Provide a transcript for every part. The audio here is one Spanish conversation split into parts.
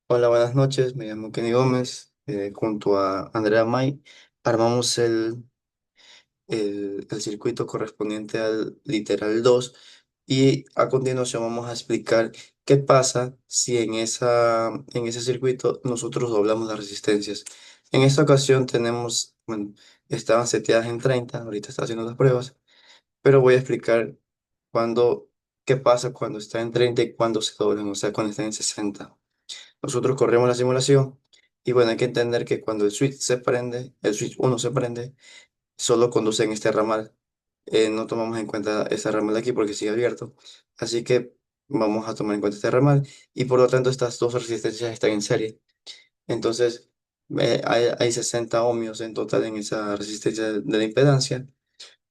Hola, buenas noches. Me llamo Kenny Gómez. Junto a Andrea May armamos el circuito correspondiente al literal 2 y a continuación vamos a explicar qué pasa si en ese circuito nosotros doblamos las resistencias. En esta ocasión tenemos, bueno, estaban seteadas en 30. Ahorita está haciendo las pruebas, pero voy a explicar cuándo, qué pasa cuando está en 30 y cuándo se doblan, o sea, cuando está en 60. Nosotros corremos la simulación y bueno, hay que entender que cuando el switch se prende, el switch uno se prende, solo conduce en este ramal. No tomamos en cuenta ese ramal de aquí porque sigue abierto. Así que vamos a tomar en cuenta este ramal y por lo tanto estas dos resistencias están en serie. Entonces hay 60 ohmios en total en esa resistencia de la impedancia.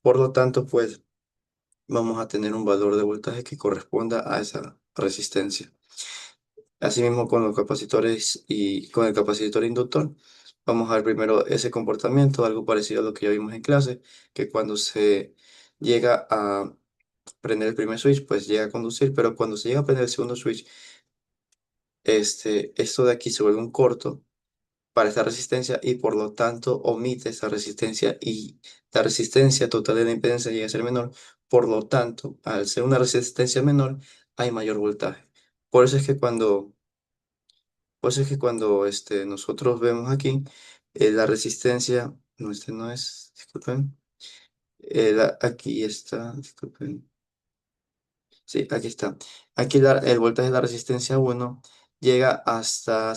Por lo tanto, pues vamos a tener un valor de voltaje que corresponda a esa resistencia. Asimismo, con los capacitores y con el capacitor inductor, vamos a ver primero ese comportamiento, algo parecido a lo que ya vimos en clase, que cuando se llega a prender el primer switch, pues llega a conducir, pero cuando se llega a prender el segundo switch, esto de aquí se vuelve un corto para esta resistencia y por lo tanto omite esa resistencia y la resistencia total de la impedancia llega a ser menor. Por lo tanto, al ser una resistencia menor, hay mayor voltaje. Por eso es que cuando nosotros vemos aquí la resistencia, no, este no es, disculpen, aquí está, disculpen, sí, aquí está. Aquí el voltaje de la resistencia 1 llega hasta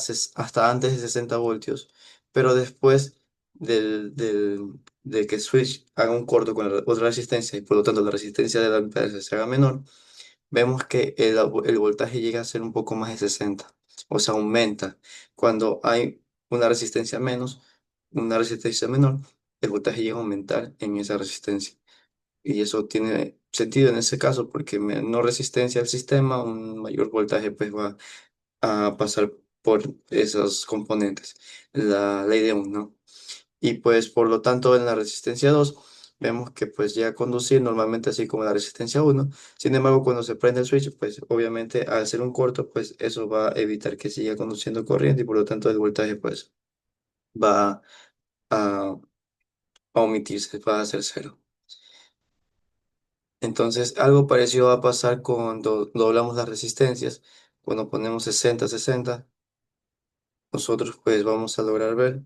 antes de 60 voltios, pero después de que el switch haga un corto con la otra resistencia y por lo tanto la resistencia de la impedancia se haga menor, vemos que el voltaje llega a ser un poco más de 60, o sea, aumenta. Cuando hay una resistencia menos, una resistencia menor, el voltaje llega a aumentar en esa resistencia. Y eso tiene sentido en ese caso, porque menor resistencia al sistema, un mayor voltaje pues va a pasar por esos componentes. La ley de Ohm, ¿no? Y pues por lo tanto en la resistencia 2 vemos que pues llega a conducir normalmente así como la resistencia 1. Sin embargo, cuando se prende el switch, pues obviamente al ser un corto, pues eso va a evitar que siga conduciendo corriente y por lo tanto el voltaje pues va a, a omitirse, va a ser cero. Entonces algo parecido va a pasar cuando doblamos las resistencias. Cuando ponemos 60-60, nosotros pues vamos a lograr ver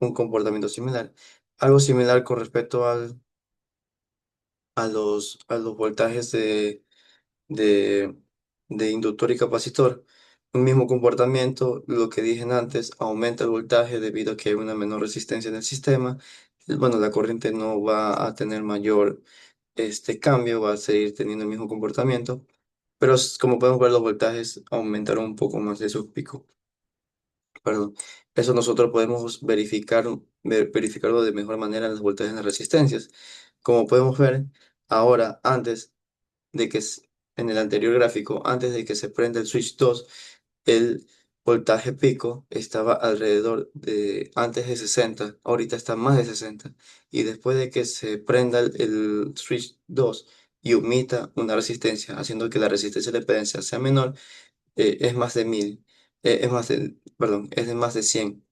un comportamiento similar. Algo similar con respecto a los voltajes de, de inductor y capacitor. Un mismo comportamiento, lo que dije antes, aumenta el voltaje debido a que hay una menor resistencia en el sistema. Bueno, la corriente no va a tener mayor cambio, va a seguir teniendo el mismo comportamiento, pero como podemos ver, los voltajes aumentaron un poco más de su pico. Perdón. Eso nosotros podemos verificarlo de mejor manera en los voltajes en las resistencias. Como podemos ver, ahora, de que s- en el anterior gráfico, antes de que se prenda el switch 2, el voltaje pico estaba alrededor de antes de 60, ahorita está más de 60. Y después de que se prenda el switch 2 y omita una resistencia, haciendo que la resistencia de impedancia sea menor, es más de 1000, perdón, es de más de 100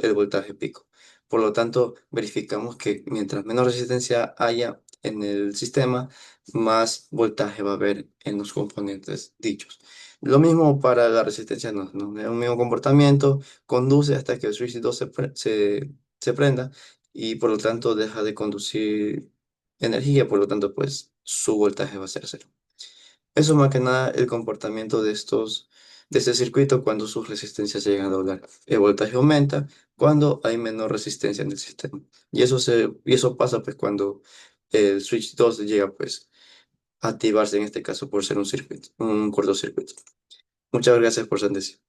el voltaje pico. Por lo tanto, verificamos que mientras menos resistencia haya en el sistema, más voltaje va a haber en los componentes dichos. Lo mismo para la resistencia, no, es un mismo comportamiento, conduce hasta que el switch 2 se prenda y por lo tanto deja de conducir energía, por lo tanto, pues su voltaje va a ser cero. Eso más que nada el comportamiento de este circuito cuando sus resistencias llegan a doblar. El voltaje aumenta cuando hay menor resistencia en el sistema. Y eso pasa pues cuando el switch 2 llega pues a activarse en este caso por ser un circuito, un cortocircuito. Muchas gracias por su atención.